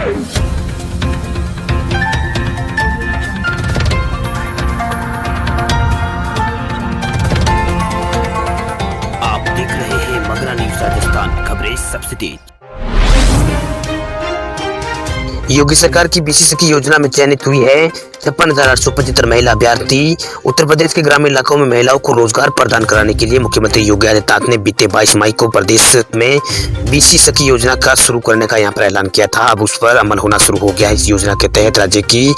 आप देख रहे हैं मगरा न्यूज राजस्थान, खबरें सबसे तेज। योगी सरकार की बीसी सखी योजना में चयनित हुई है 56,875 महिला अभ्यर्थी। उत्तर प्रदेश के ग्रामीण इलाकों में महिलाओं को रोजगार प्रदान कराने के लिए मुख्यमंत्री योगी आदित्यनाथ ने बीते 22 मई को प्रदेश में बीसी सखी योजना का शुरू करने का यहाँ पर ऐलान किया था। अब उस पर अमल होना शुरू हो गया है। इस योजना के तहत राज्य की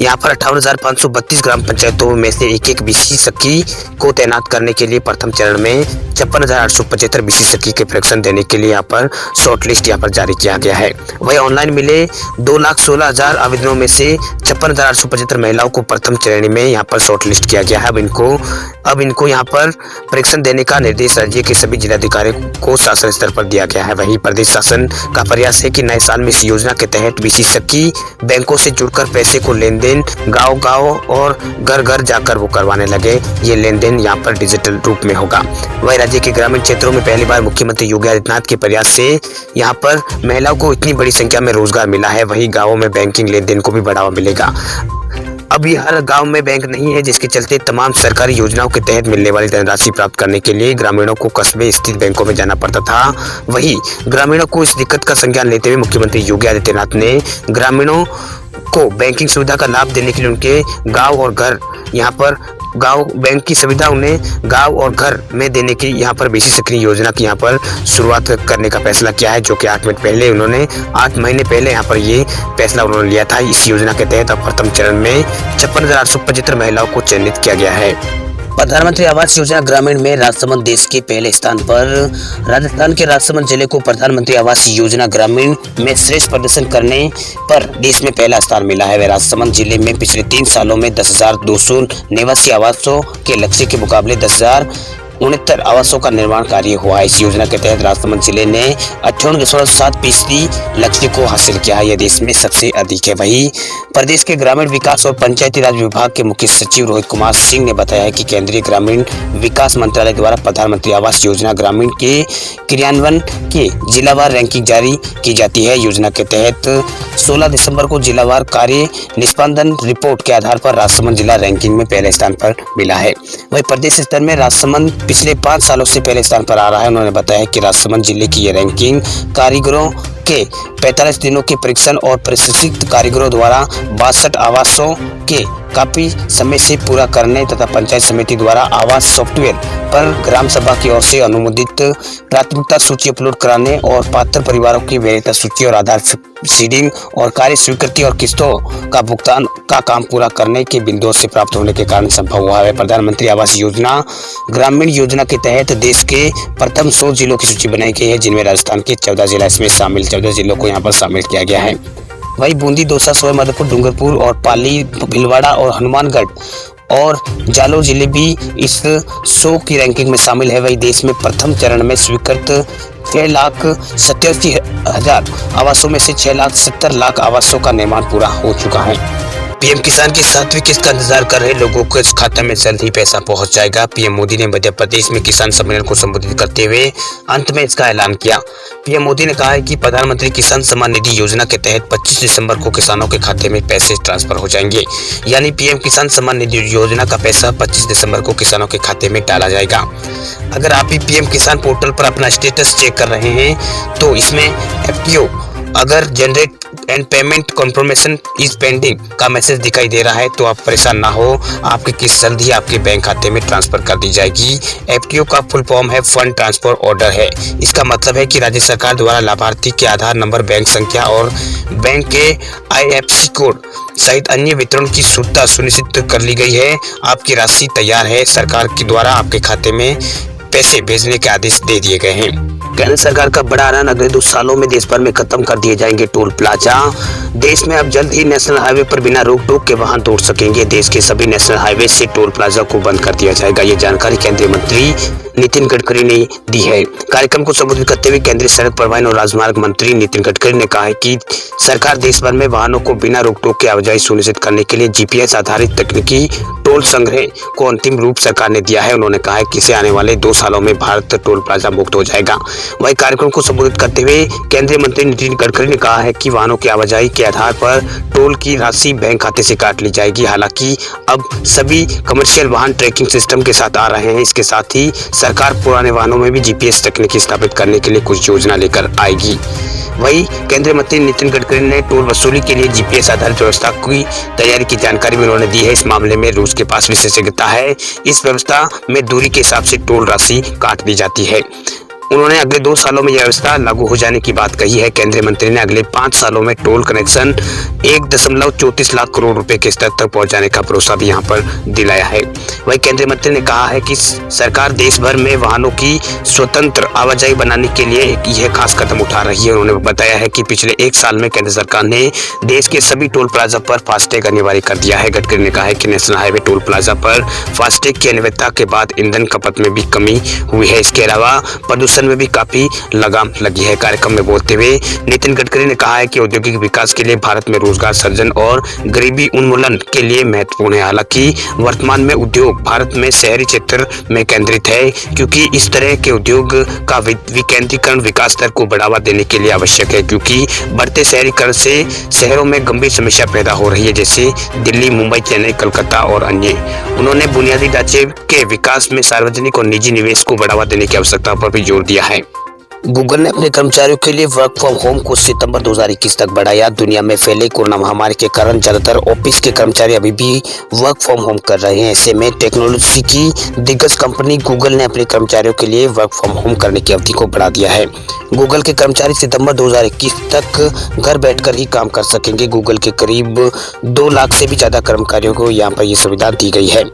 यहाँ पर 58,532 ग्राम पंचायतों में से एक बीसी सखी को तैनात करने के लिए प्रथम चरण में 56,875 बीसी सखी के प्रशिक्षण देने के लिए यहाँ पर शॉर्ट लिस्ट यहाँ पर जारी किया गया है। वही ऑनलाइन मिले 2,16,000 आवेदनों में से 56,875 महिलाओं को प्रथम श्रेणी में यहाँ पर शॉर्ट लिस्ट किया गया है। अब इनको यहाँ पर प्रशिक्षण देने का निर्देश राज्य के सभी जिलाधिकारियों को शासन स्तर पर दिया गया है। वहीं प्रदेश शासन का प्रयास है कि नए साल में इस योजना के तहत बीसी सखी बैंकों से जुड़कर पैसे को लेन देन गांव-गांव और घर-घर जाकर वो करवाने लगे। ये लेन देन यहाँ पर डिजिटल रूप में होगा। वही राज्य के ग्रामीण क्षेत्रों में पहली बार मुख्यमंत्री योगी आदित्यनाथ के प्रयास से यहाँ पर महिलाओं को इतनी बड़ी संख्या में रोजगार मिला है। वहीं गाँवों में बैंकिंग लेन देन को भी बढ़ावा मिलेगा। अभी हर गांव में बैंक नहीं है, जिसके चलते तमाम सरकारी योजनाओं के तहत मिलने वाली धनराशि प्राप्त करने के लिए ग्रामीणों को कस्बे स्थित बैंकों में जाना पड़ता था। वहीं ग्रामीणों को इस दिक्कत का संज्ञान लेते हुए मुख्यमंत्री योगी आदित्यनाथ ने ग्रामीणों को बैंकिंग सुविधा का लाभ देने के लिए उनके गांव और घर यहाँ पर गांव बैंक की सुविधा उन्हें गांव और घर में देने की यहाँ पर बीसी सखी योजना की यहाँ पर शुरुआत करने का फैसला किया है, जो कि 8 महीने पहले यहाँ पर ये फैसला उन्होंने लिया था। इस योजना के तहत अब प्रथम चरण में 56,875 महिलाओं को चयनित किया गया है। प्रधानमंत्री आवास योजना ग्रामीण में राजसमंद देश के पहले स्थान पर। राजस्थान के राजसमंद जिले को प्रधानमंत्री आवास योजना ग्रामीण में श्रेष्ठ प्रदर्शन करने पर देश में पहला स्थान मिला है। वह राजसमंद जिले में पिछले 3 सालों में 10,289 आवासों के लक्ष्य के मुकाबले 10,069 आवासों का निर्माण कार्य हुआ है। इस योजना के तहत राजसमंद जिले ने 58.7% लक्ष्य को हासिल किया है। यह देश में सबसे अधिक है। वहीं प्रदेश के ग्रामीण विकास और पंचायती राज विभाग के मुख्य सचिव रोहित कुमार सिंह ने बताया है कि केंद्रीय ग्रामीण विकास मंत्रालय द्वारा प्रधानमंत्री आवास योजना ग्रामीण के क्रियान्वयन के जिलावार रैंकिंग जारी की जाती है। योजना के तहत 16 दिसंबर को जिलावार कार्य निष्पादन रिपोर्ट के आधार पर राजसमंद जिला रैंकिंग में पहले स्थान पर मिला है। वहीं प्रदेश स्तर में राजसमंद पिछले 5 सालों से पहले स्थान पर आ रहा है। उन्होंने बताया कि राजसमंद जिले की यह रैंकिंग कारीगरों के 45 दिनों के परीक्षण और प्रशिक्षित कारीगरों द्वारा 62 आवासों के काफी समय से पूरा करने तथा पंचायत समिति द्वारा आवास सॉफ्टवेयर पर ग्राम सभा की ओर से अनुमोदित प्राथमिकता सूची अपलोड कराने और पात्र परिवारों की वैधता सूची और आधार सीडिंग और कार्य स्वीकृति और किस्तों का भुगतान का काम पूरा करने के बिंदुओं से प्राप्त होने के कारण संभव हुआ है। प्रधानमंत्री आवास योजना ग्रामीण योजना के तहत देश के प्रथम 100 जिलों की सूची बनाई गई है, जिनमें राजस्थान के 14 जिला इसमें शामिल 14 जिलों को यहाँ पर शामिल किया गया है। वहीं बूंदी, दौसा, सोय, मधुपुर, डूंगरपुर और पाली, भीलवाड़ा और हनुमानगढ़ और जालौर जिले भी इस 100 की रैंकिंग में शामिल है। वही देश में प्रथम चरण में स्वीकृत 6,87,000 आवासों में से 6,70,00,000 आवासों का निर्माण पूरा हो चुका है। पीएम किसान की 7वीं किस्त का इंतजार कर रहे लोगों के खाते में जल्द ही पैसा पहुंच जाएगा। पीएम मोदी ने मध्य प्रदेश में किसान सम्मेलन को संबोधित करते हुए अंत में इसका ऐलान किया। पीएम मोदी ने कहा है कि प्रधानमंत्री किसान सम्मान निधि योजना के तहत 25 दिसंबर को किसानों के खाते में पैसे ट्रांसफर हो जाएंगे। यानी पीएम किसान सम्मान निधि योजना का पैसा 25 दिसंबर को किसानों के खाते में डाला जाएगा। अगर आप भी पीएम किसान पोर्टल पर अपना स्टेटस चेक कर रहे हैं तो इसमें एफपीओ अगर generate and payment confirmation is pending का मैसेज दिखाई दे रहा है तो आप परेशान ना हो, आपकी किस्त जल्द ही आपके बैंक खाते में ट्रांसफर कर दी जाएगी। एफटीओ का फुल फॉर्म है फंड ट्रांसफर ऑर्डर है। इसका मतलब है कि राज्य सरकार द्वारा लाभार्थी के आधार नंबर, बैंक संख्या और बैंक के आईएफएससी कोड सहित अन्य वितरण की शुद्धता सुनिश्चित कर ली गई है। आपकी राशि तैयार है। सरकार के द्वारा आपके खाते में पैसे भेजने के आदेश दे दिए गए हैं। केंद्र सरकार का बड़ा ऐलान, अगले 2 सालों में देश भर में खत्म कर दिए जाएंगे टोल प्लाजा। देश में अब जल्द ही नेशनल हाईवे पर बिना रोक टोक के वाहन दौड़ सकेंगे। देश के सभी नेशनल हाईवे से टोल प्लाजा को बंद कर दिया जाएगा। ये जानकारी केंद्रीय मंत्री नितिन गडकरी ने दी है। कार्यक्रम को संबोधित करते हुए केंद्रीय सड़क परिवहन और राजमार्ग मंत्री नितिन गडकरी ने कहा है कि सरकार देश भर में वाहनों को बिना रोक टोक के आवाजाही सुनिश्चित करने के लिए जीपीएस आधारित तकनीकी टोल संग्रह को अंतिम रूप सरकार ने दिया है। उन्होंने कहा है कि इसे आने वाले 2 साल सालों में भारत टोल प्लाजा मुक्त हो जाएगा। वही कार्यक्रम को संबोधित करते हुए केंद्रीय मंत्री नितिन गडकरी ने कहा है कि वाहनों की आवाजाही के आधार पर टोल की राशि बैंक खाते से काट ली जाएगी। हालांकि अब सभी कमर्शियल वाहन ट्रैकिंग सिस्टम के साथ आ रहे हैं। इसके साथ ही सरकार पुराने वाहनों में भी जीपीएस तकनीकी स्थापित करने के लिए कुछ योजना लेकर आएगी। वही केंद्रीय मंत्री नितिन गडकरी ने टोल वसूली के लिए जीपीएस आधारित व्यवस्था की तैयारी की जानकारी भी उन्होंने दी है। इस मामले में रूस के पास विशेषज्ञता है। इस व्यवस्था में दूरी के हिसाब से टोल राशि काट दी जाती है। उन्होंने अगले 2 सालों में यह व्यवस्था लागू हो जाने की बात कही है। केंद्रीय मंत्री ने अगले 5 सालों में टोल कनेक्शन 1.34 लाख करोड़ रुपए के स्तर तक पहुंचाने का भरोसा भी यहां पर दिलाया है। वही केंद्रीय मंत्री ने कहा है कि सरकार देश भर में वाहनों की स्वतंत्र आवाजाही बनाने के लिए यह खास कदम उठा रही है। उन्होंने बताया है कि पिछले 1 साल में केंद्र सरकार ने देश के सभी टोल प्लाजा पर फास्टैग अनिवार्य कर दिया है। गडकरी ने कहा है कि नेशनल हाईवे टोल प्लाजा पर फास्टैग की अनिवार्यता के बाद ईंधन खपत में भी कमी हुई है। इसके अलावा प्रदूषण में भी काफी लगाम लगी है। कार्यक्रम में बोलते हुए नितिन गडकरी ने कहा है कि औद्योगिक विकास के लिए भारत में रोजगार सृजन और गरीबी उन्मूलन के लिए महत्वपूर्ण है। हालांकि वर्तमान में उद्योग भारत में शहरी क्षेत्र में केंद्रित है, क्योंकि इस तरह के उद्योग का विकेंद्रीकरण विकास दर को बढ़ावा देने के लिए आवश्यक है, क्योंकि बढ़ते शहरीकरण से शहरों में गंभीर समस्या पैदा हो रही है, जैसे दिल्ली, मुंबई, चेन्नई, कलकत्ता और अन्य। उन्होंने बुनियादी ढांचे के विकास में सार्वजनिक और निजी निवेश को बढ़ावा देने की आवश्यकता पर भी जोर दिया है। गूगल ने अपने कर्मचारियों के लिए वर्क फ्रॉम होम को सितंबर 2021 तक बढ़ाया। दुनिया में फैले कोरोना महामारी के कारण ज्यादातर ऑफिस के कर्मचारी अभी भी वर्क फ्रॉम होम कर रहे हैं। ऐसे में टेक्नोलॉजी की दिग्गज कंपनी गूगल ने अपने कर्मचारियों के लिए वर्क फ्रॉम होम करने की अवधि को बढ़ा दिया है। गूगल के कर्मचारी सितंबर 2021 तक घर बैठकर ही काम कर सकेंगे। गूगल के करीब 2 लाख से भी ज्यादा कर्मचारियों को यहाँ पर यह सुविधा दी गई है।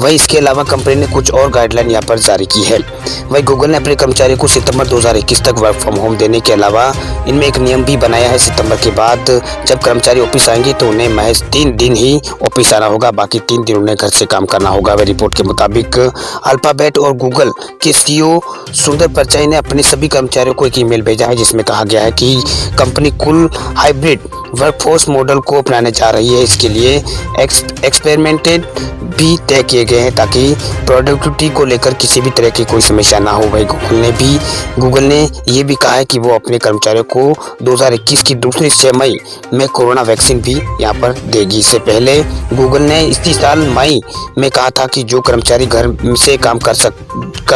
वही इसके अलावा कंपनी ने कुछ और गाइडलाइन यहाँ पर जारी की है। वही गूगल ने अपने कर्मचारियों को सितंबर 2021 तक वर्क फ्रॉम होम देने के अलावा इनमें एक नियम भी बनाया है। सितंबर के बाद जब कर्मचारी ऑफिस आएंगे तो उन्हें महज 3 दिन ही ऑफिस आना होगा, बाकी 3 दिन उन्हें घर से काम करना होगा। वह रिपोर्ट के मुताबिक अल्फाबेट और गूगल के सीईओ सुंदर पिचाई ने अपने सभी कर्मचारियों को एक ईमेल भेजा है, जिसमें कहा गया है कि कंपनी कुल हाइब्रिड वर्कफोर्स मॉडल को अपनाने जा रही है। इसके लिए एक्सपेरिमेंटेड भी तय किए गए हैं ताकि प्रोडक्टिविटी को लेकर किसी भी तरह की कोई समस्या ना हो। वही गूगल ने ये भी कहा है कि वो अपने कर्मचारियों को 2021 की दूसरी छमाही में कोरोना वैक्सीन भी यहाँ पर देगी। इससे पहले गूगल ने इसी साल मई में कहा था कि जो कर्मचारी घर से काम कर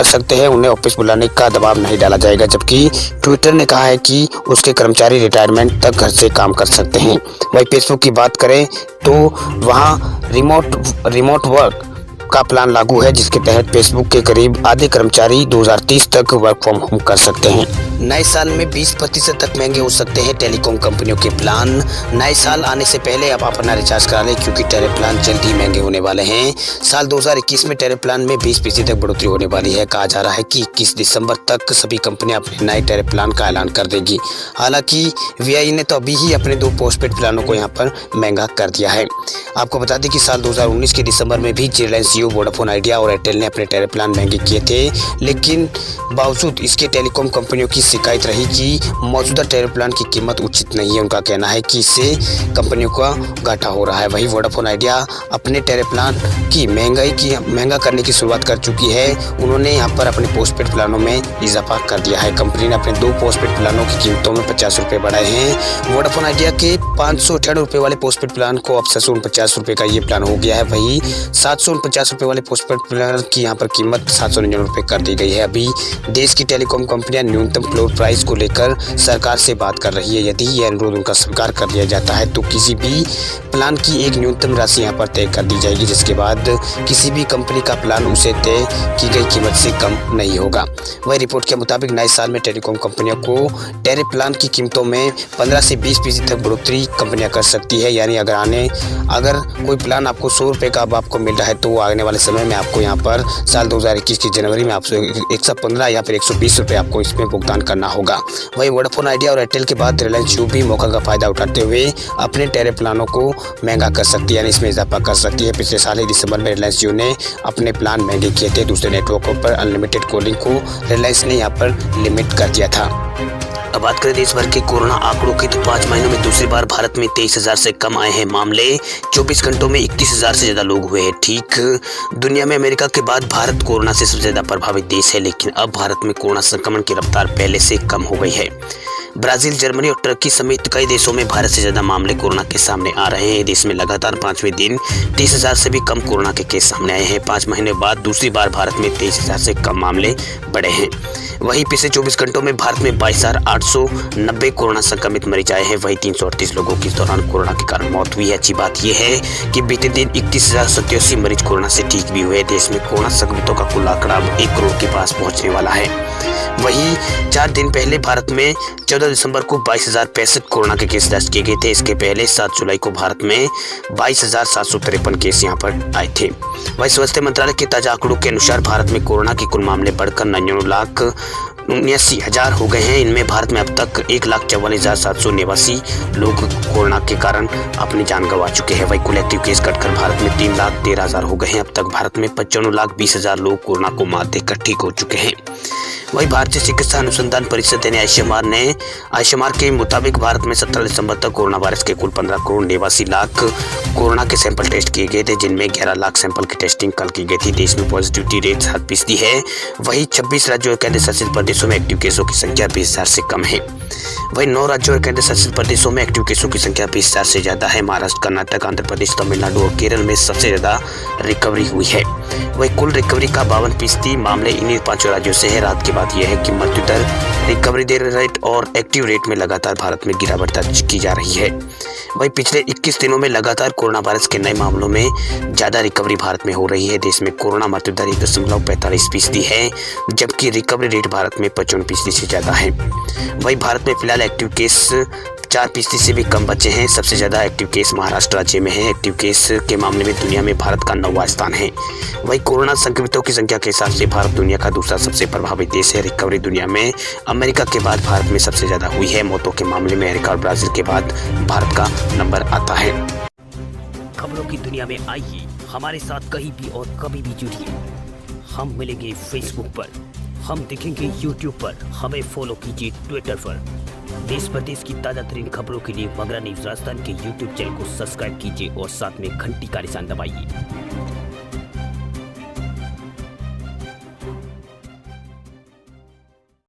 सकते हैं उन्हें ऑफिस बुलाने का दबाव नहीं डाला जाएगा, जबकि ट्विटर ने कहा है कि उसके कर्मचारी रिटायरमेंट तक घर से काम कर सकते हैं। वही फेसबुक की बात करें तो वहाँ रिमोट वर्क का प्लान लागू है, जिसके तहत फेसबुक के करीब आधे कर्मचारी 2030 तक वर्क फ्रॉम होम कर सकते हैं। नए साल में 20% तक महंगे हो सकते हैं टेलीकॉम कंपनियों के प्लान। नए साल आने से पहले आप अपना रिचार्ज करा लें, क्योंकि टेलीकॉम प्लान जल्द ही महंगे होने वाले हैं। साल 2021 में टेलीकॉम प्लान में 20% तक बढ़ोतरी होने वाली है। कहा जा रहा है कि 21 दिसंबर तक सभी कंपनियां अपने नए टेलीकॉम प्लान का ऐलान कर देगी। हालांकि वीआई ने तो अभी ही अपने 2 पोस्टपेड प्लानों को यहाँ पर महंगा कर दिया है। आपको बता दें कि साल 2019 के दिसंबर में भी रिलायंस जियो, वोडाफोन आइडिया और एयरटेल ने अपने टेलीकॉम प्लान महंगे किए थे, लेकिन बावजूद इसके टेलीकॉम कंपनियों की शिकायत रही कि मौजूदा टेलीकॉम प्लान की कीमत उचित नहीं है। उनका कहना है कि इससे कंपनियों का घाटा हो रहा है। वहीं वोडाफोन आइडिया अपने टेलीकॉम प्लान की महंगा करने की शुरुआत कर चुकी है। उन्होंने यहाँ पर अपने पोस्टपेड प्लानों में इजाफा कर दिया है। कंपनी ने अपने 2 पोस्टपेड प्लानों की कीमतों में 50 रुपये बढ़ाए हैं। वोडाफोन आइडिया के 598 रुपये वाले पोस्टपेड प्लान को अब 749 रुपये का ये प्लान हो गया है। वहीं 749 रुपये वाले पोस्टपेड प्लान की यहाँ पर कीमत 799 रुपये कर दी गई है। अभी देश की टेलीकॉम कंपनियां न्यूनतम फ्लोर प्राइस को लेकर सरकार से बात कर रही है। यदि यह अनुरोध उनका स्वीकार कर लिया जाता है तो किसी भी प्लान की एक न्यूनतम राशि यहाँ पर तय कर दी जाएगी, जिसके बाद किसी भी कंपनी का प्लान उसे तय की गई कीमत से कम नहीं होगा। वही रिपोर्ट के मुताबिक नए साल में टेलीकॉम कंपनियों को टेरिफ प्लान की कीमतों में 15 से 20% तक बढ़ोतरी कंपनियां कर सकती है। यानी अगर कोई प्लान आपको 100 रुपये का अब आपको मिल रहा है तो आने वाले समय में आपको यहाँ पर साल 2021 की जनवरी में आपसे 115 या फिर 120 रुपये आपको इसमें भुगतान करना होगा। वही वोडाफोन आइडिया और एयरटेल के बाद रिलायंस जियो भी मौका का फायदा उठाते हुए अपने टेरिफ प्लानों को महंगा कर सकती है, यानी इसमें इजाफा कर सकती है। पिछले साल ही दिसंबर में रिलायंस जियो ने अपने प्लान महंगे किए थे। दूसरे नेटवर्कों पर अनलिमिटेड कॉलिंग को रिलायंस ने यहाँ पर लिमिट कर दिया था। अब बात करें देश भर के कोरोना आंकड़ों की, तो 5 महीनों में दूसरी बार भारत में 23,000 से कम आए हैं मामले। 24 घंटों में 31,000 से ज्यादा लोग हुए हैं ठीक। दुनिया में अमेरिका के बाद भारत कोरोना से सबसे ज्यादा प्रभावित देश है, लेकिन अब भारत में कोरोना संक्रमण की रफ्तार पहले से कम हो गई है। ब्राजील, जर्मनी और टर्की समेत कई देशों में भारत से ज्यादा मामले कोरोना के सामने आ रहे हैं। देश में लगातार 5वें दिन 30,000 से भी कम कोरोना के केस सामने आए हैं। 5 महीने बाद दूसरी बार भारत में 23,000 से कम मामले बढ़े हैं। वहीं पिछले 24 घंटों में भारत में 22,890 कोरोना संक्रमित मरीज आए हैं। वहीं 338 लोगों की इस दौरान कोरोना के कारण मौत हुई है। अच्छी बात यह है कि बीते दिन 31,087 मरीज कोरोना से ठीक भी हुए। देश में कोरोना संक्रमितों का कुल आंकड़ा 1 करोड़ के पास पहुंचने वाला है। वहीं 4 दिन पहले भारत में 14 दिसंबर को 22,065 कोरोना के केस दर्ज किए गए थे। इसके पहले 7 जुलाई को भारत में 22,753 केस यहां पर आए थे। वहीं स्वास्थ्य मंत्रालय के ताजा आंकड़ों के अनुसार भारत में कोरोना के कुल मामले बढ़कर 99,79,000 हो गए हैं। इनमें भारत में अब तक 1,44,789 लोग कोरोना के कारण अपनी जान गंवा चुके हैं। वहीं कुल एक्टिव केस घटकर भारत में 3,13,000 हो गए हैं। अब तक भारत में 95,20,000 लोग कोरोना को मात देकर ठीक हो चुके हैं। वहीं भारतीय चिकित्सा अनुसंधान परिषद यानी आईसीएमआर के मुताबिक भारत में 17 दिसंबर तक कोरोना वायरस के कुल 15 करोड़ 89 लाख कोरोना के सैंपल टेस्ट किए गए थे, जिनमें 11 लाख सैंपल की टेस्टिंग कल की गई थी। देश में पॉजिटिविटी रेट 7% है। वहीं 26 राज्यों और केंद्र शासित प्रदेशों में एक्टिव केसों की संख्या 20,000 से कम है। वहीं 9 राज्यों और केंद्र शासित प्रदेशों में एक्टिव केसों की संख्या 20,000 से ज्यादा है। महाराष्ट्र, कर्नाटक, आंध्र प्रदेश, तमिलनाडु और केरल में सबसे ज्यादा रिकवरी हुई है। वहीं कुल रिकवरी का 52% मामले इन्हीं 5 राज्यों से है। रात की बात यह है कि मृत्यु दर, रिकवरी रेट और एक्टिव रेट में लगातार भारत में गिरावट दर्ज की जा रही है। वहीं पिछले 21 दिनों में लगातार कोरोना वायरस के नए मामलों में ज्यादा रिकवरी भारत में हो रही है। देश में कोरोना मृत्यु दर 1.45% है, जबकि रिकवरी रेट भारत में 55% से ज्यादा है। वहीं भारत में फिलहाल एक्टिव केस 4% से भी कम बचे हैं। सबसे ज्यादा एक्टिव केस महाराष्ट्र राज्य में है। एक्टिव केस के मामले में दुनिया में भारत का 9वां स्थान है। वहीं कोरोना संक्रमितों की संख्या के हिसाब से भारत दुनिया का दूसरा सबसे प्रभावित देश है। रिकवरी दुनिया में अमेरिका के बाद भारत में सबसे ज्यादा हुई है। मौतों के मामले में अमेरिका और ब्राजील के बाद भारत का नंबर आता है। खबरों की दुनिया में आइए हमारे साथ कहीं भी और कभी भी जुड़िए। हम मिलेंगे फेसबुक पर, हम दिखेंगे यूट्यूब पर, हमें फॉलो कीजिए ट्विटर पर। देश प्रदेश की ताजा तरीन खबरों के लिए मगरा न्यूज राजस्थान के यूट्यूब चैनल को सब्सक्राइब कीजिए और साथ में घंटी का निशान दबाइए।